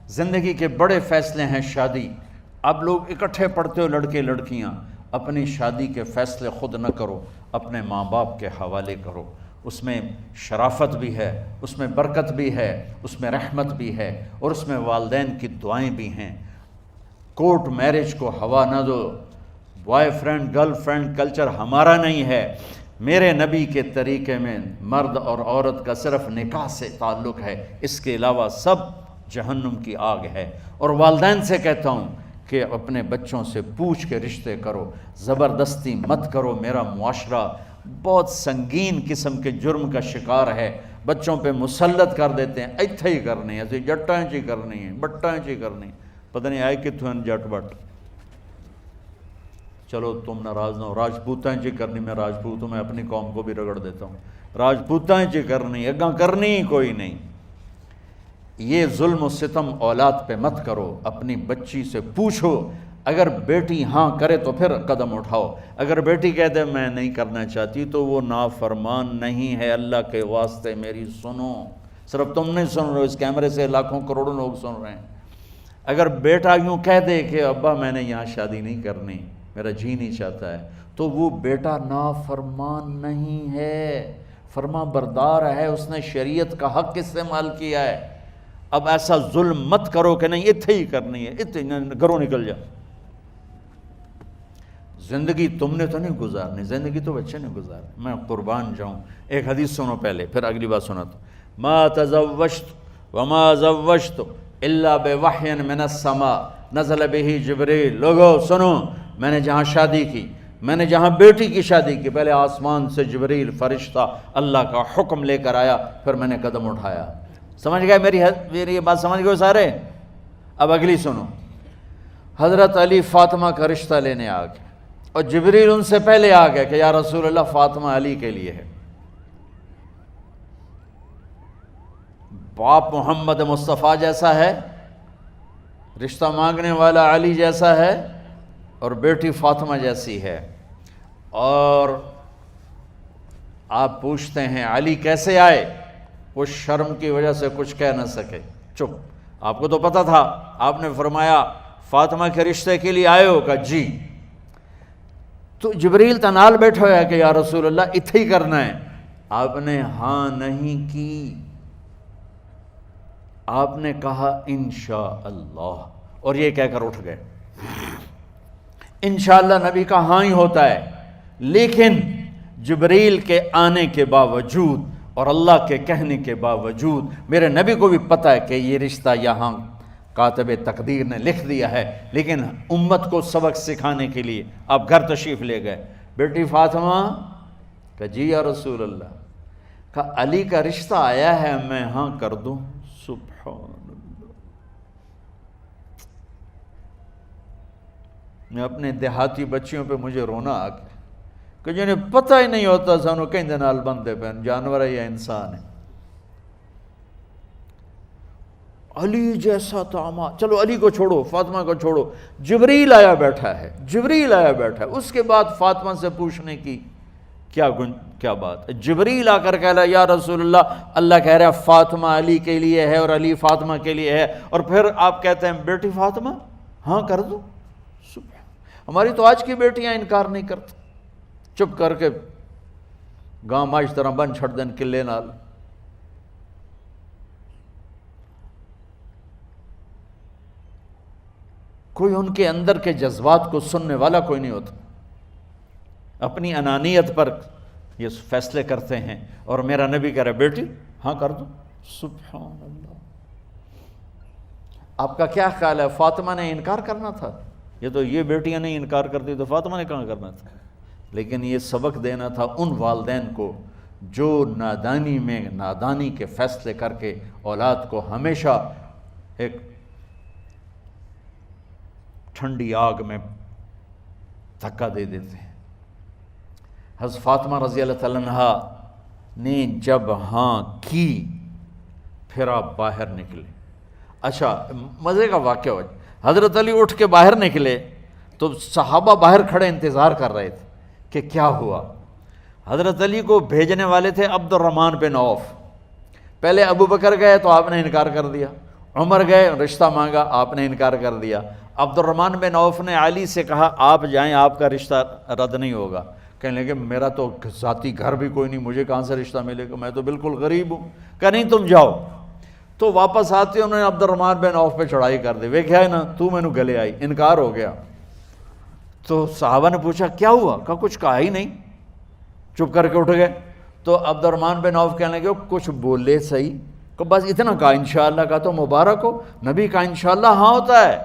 زندگی کے بڑے فیصلے ہیں شادی. اب لوگ اکٹھے پڑھتے ہو لڑکے لڑکیاں، اپنی شادی کے فیصلے خود نہ کرو، اپنے ماں باپ کے حوالے کرو. اس میں شرافت بھی ہے، اس میں برکت بھی ہے، اس میں رحمت بھی ہے، اور اس میں والدین کی دعائیں بھی ہیں. کورٹ میرج کو ہوا نہ دو. Boyfriend girlfriend culture ہمارا نہیں ہے. میرے نبی کے طریقے میں مرد اور عورت کا صرف نکاح سے تعلق ہے، اس کے علاوہ سب جہنم کی آگ ہے. اور والدین سے کہتا ہوں کہ اپنے بچوں سے پوچھ کے رشتے کرو، زبردستی مت کرو. میرا معاشرہ بہت سنگین قسم کے جرم کا شکار ہے، بچوں پہ مسلط کر دیتے ہیں، ایتھے ہی کرنی ہے، جٹاں چی کرنی ہے، بٹاں چی کرنی ہے، پتہ نہیں آئے کتوں ہیں جٹ بٹ. چلو تم ناراض نہ ہو، راجپوتاں چی کرنی، میں راجپوت ہوں، میں اپنی قوم کو بھی رگڑ دیتا ہوں. راجپوتاں چی کرنی، اگاں کرنی ہی کوئی نہیں. یہ ظلم و ستم اولاد پہ مت کرو. اپنی بچی سے پوچھو، اگر بیٹی ہاں کرے تو پھر قدم اٹھاؤ. اگر بیٹی کہہ دے میں نہیں کرنا چاہتی تو وہ نافرمان نہیں ہے. اللہ کے واسطے میری سنو. صرف تم نہیں سن رہے، اس کیمرے سے لاکھوں کروڑوں لوگ سن رہے ہیں. اگر بیٹا یوں کہہ دے کہ ابا میں نے یہاں شادی نہیں کرنی، میرا جی نہیں چاہتا ہے، تو وہ بیٹا نافرمان نہیں ہے، فرما بردار ہے، اس نے شریعت کا حق استعمال کیا ہے. اب ایسا ظلم مت کرو کہ نہیں اتھے ہی کرنی ہے، اتھے گھروں نکل جا. زندگی تم نے تو نہیں گزارنی، زندگی تو بچے نے گزارنی. میں قربان جاؤں. ایک حدیث سنو پہلے، پھر اگلی بات سناتا. ما تزوجت وما زوجت الا بوحی من السماء نزل به جبریل. لوگو سنو، میں نے جہاں شادی کی، میں نے جہاں بیٹی کی شادی کی، پہلے آسمان سے جبریل فرشتہ اللہ کا حکم لے کر آیا، پھر میں نے قدم اٹھایا. سمجھ گئے میری یہ بات؟ سمجھ گئے سارے؟ اب اگلی سنو. حضرت علی فاطمہ کا رشتہ لینے آ گئے، اور جبریل ان سے پہلے آ گئے کہ یا رسول اللہ فاطمہ علی کے لیے ہے. باپ محمد مصطفیٰ جیسا ہے، رشتہ مانگنے والا علی جیسا ہے، اور بیٹی فاطمہ جیسی ہے. اور آپ پوچھتے ہیں علی کیسے آئے؟ وہ شرم کی وجہ سے کچھ کہہ نہ سکے، چپ. آپ کو تو پتہ تھا، آپ نے فرمایا فاطمہ کے رشتے کے لیے آئے ہو؟ کہا جی. تو جبریل تنال بیٹھا ہوا ہے کہ یا رسول اللہ اتھے ہی کرنا ہے. آپ نے ہاں نہیں کی، آپ نے کہا انشاءاللہ، اور یہ کہہ کر اٹھ گئے. انشاءاللہ نبی کا ہاں ہی ہوتا ہے، لیکن جبریل کے آنے کے باوجود اور اللہ کے کہنے کے باوجود میرے نبی کو بھی پتہ ہے کہ یہ رشتہ یہاں کاتب تقدیر نے لکھ دیا ہے، لیکن امت کو سبق سکھانے کے لیے آپ گھر تشریف لے گئے. بیٹی فاطمہ کہ جی یا رسول اللہ. کہا علی کا رشتہ آیا ہے، میں ہاں کر دوں؟ سبحان اللہ. میں اپنے دیہاتی بچیوں پہ مجھے رونا آ گیا کہ جنہیں پتہ ہی نہیں ہوتا سانو کہیں دے نال بندے پہ جانور ہے یا انسان ہے. علی جیسا داماد، چلو علی کو چھوڑو، فاطمہ کو چھوڑو، جبریل آیا بیٹھا ہے، جبریل آیا بیٹھا ہے. اس کے بعد فاطمہ سے پوچھنے کی کیا بات ہے؟ جبریل آ کر کہہ رہا یا رسول اللہ، اللہ کہہ رہا فاطمہ علی کے لیے ہے اور علی فاطمہ کے لیے ہے، اور پھر آپ کہتے ہیں بیٹی فاطمہ ہاں کر دو. ہماری تو آج کی بیٹیاں انکار نہیں کرتی، چپ کر کے گاں ماش طرح بن چھڑ دین قلعے نال. کوئی ان کے اندر کے جذبات کو سننے والا کوئی نہیں ہوتا. اپنی انانیت پر یہ فیصلے کرتے ہیں، اور میرا نبی کہہ رہا ہے بیٹی ہاں کر دو. سبحان اللہ. آپ کا کیا خیال ہے فاطمہ نے انکار کرنا تھا؟ یہ بیٹیاں نہیں انکار کرتی تو فاطمہ نے کہاں کرنا تھا؟ لیکن یہ سبق دینا تھا ان والدین کو جو نادانی میں نادانی کے فیصلے کر کے اولاد کو ہمیشہ ایک ٹھنڈی آگ میں دھکا دے دیتے ہیں. حضرت فاطمہ رضی اللہ تعالیٰ عنہا نے جب ہاں کی، پھر آپ باہر نکلے. اچھا مزے کا واقعہ ہو، حضرت علی اٹھ کے باہر نکلے تو صحابہ باہر کھڑے انتظار کر رہے تھے کہ کیا ہوا. حضرت علی کو بھیجنے والے تھے عبد الرحمن بن عوف. پہلے ابو بکر گئے تو آپ نے انکار کر دیا، عمر گئے، رشتہ مانگا، آپ نے انکار کر دیا۔ عبد الرحمن بن عوف نے علی سے کہا آپ جائیں، آپ کا رشتہ رد نہیں ہوگا۔ کہنے لگے میرا تو ذاتی گھر بھی کوئی نہیں، مجھے کہاں سے رشتہ ملے گا، میں تو بالکل غریب ہوں۔ کہا نہیں تم جاؤ۔ تو واپس آتے انہوں نے عبد الرحمن بن عوف پہ چڑھائی کر دی، ویکھیا ہے نا تو مینوں گلے آئی، انکار ہو گیا۔ تو صحابہ نے پوچھا کیا ہوا؟ کہا کچھ کہا ہی نہیں، چپ کر کے اٹھ گئے۔ تو عبد الرحمن بن عوف کہنے لگے کچھ بولے صحیح، کہ بس اتنا کہا انشاءاللہ، کہا تو مبارک ہو، نبی کا انشاءاللہ ہاں ہوتا ہے۔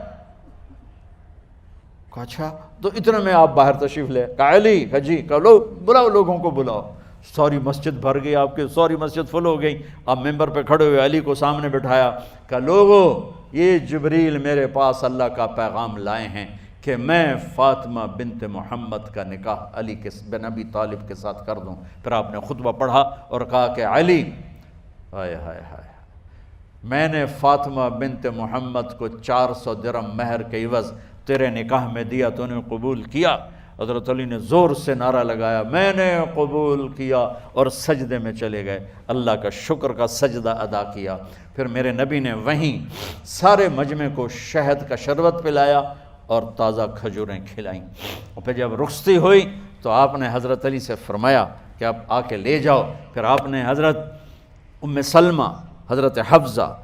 کہا اچھا، تو اتنے میں آپ باہر تشریف لے۔ کہا علی، کہا جی، کہا لو بلاؤ، لوگوں کو بلاؤ۔ ساری مسجد بھر گئی، آپ کی ساری مسجد فل ہو گئی۔ آپ ممبر پہ کھڑے ہوئے علی کو سامنے بٹھایا، کہا لوگو یہ جبریل میرے پاس اللہ کا پیغام لائے ہیں کہ میں فاطمہ بنت محمد کا نکاح علی بن ابی طالب کے ساتھ کر دوں۔ پھر آپ نے خطبہ پڑھا اور کہا کہ علی، ہائے ہائے ہائے، میں نے فاطمہ بنت محمد کو 400 درہم مہر کے عوض تیرے نکاح میں دیا، تو نے قبول کیا؟ حضرت علی نے زور سے نعرہ لگایا میں نے قبول کیا، اور سجدے میں چلے گئے، اللہ کا شکر کا سجدہ ادا کیا۔ پھر میرے نبی نے وہیں سارے مجمع کو شہد کا شربت پلایا اور تازہ کھجوریں کھلائیں۔ اور پھر جب رخصتی ہوئی تو آپ نے حضرت علی سے فرمایا کہ آپ آ کے لے جاؤ۔ پھر آپ نے حضرت ام سلمہ، حضرت حفصہ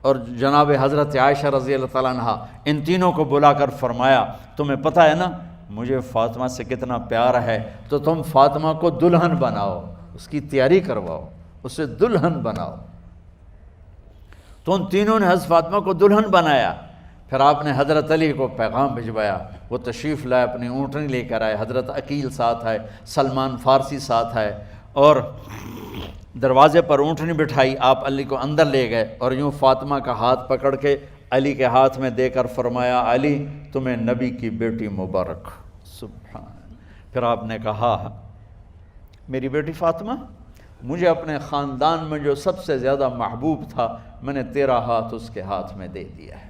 اور جناب حضرت عائشہ رضی اللہ تعالیٰ عنہ، ان تینوں کو بلا کر فرمایا تمہیں پتہ ہے نا مجھے فاطمہ سے کتنا پیار ہے، تو تم فاطمہ کو دلہن بناؤ، اس کی تیاری کرواؤ، اسے دلہن بناؤ۔ تو ان تینوں نے حضرت فاطمہ کو دلہن بنایا۔ پھر آپ نے حضرت علی کو پیغام بھجوایا، وہ تشریف لائے، اپنی اونٹنی لے کر آئے، حضرت عقیل ساتھ ہے، سلمان فارسی ساتھ ہے، اور دروازے پر اونٹنی بٹھائی، آپ علی کو اندر لے گئے اور یوں فاطمہ کا ہاتھ پکڑ کے علی کے ہاتھ میں دے کر فرمایا علی تمہیں نبی کی بیٹی مبارک۔ سبحان۔ پھر آپ نے کہا میری بیٹی فاطمہ، مجھے اپنے خاندان میں جو سب سے زیادہ محبوب تھا میں نے تیرا ہاتھ اس کے ہاتھ میں دے دیا ہے۔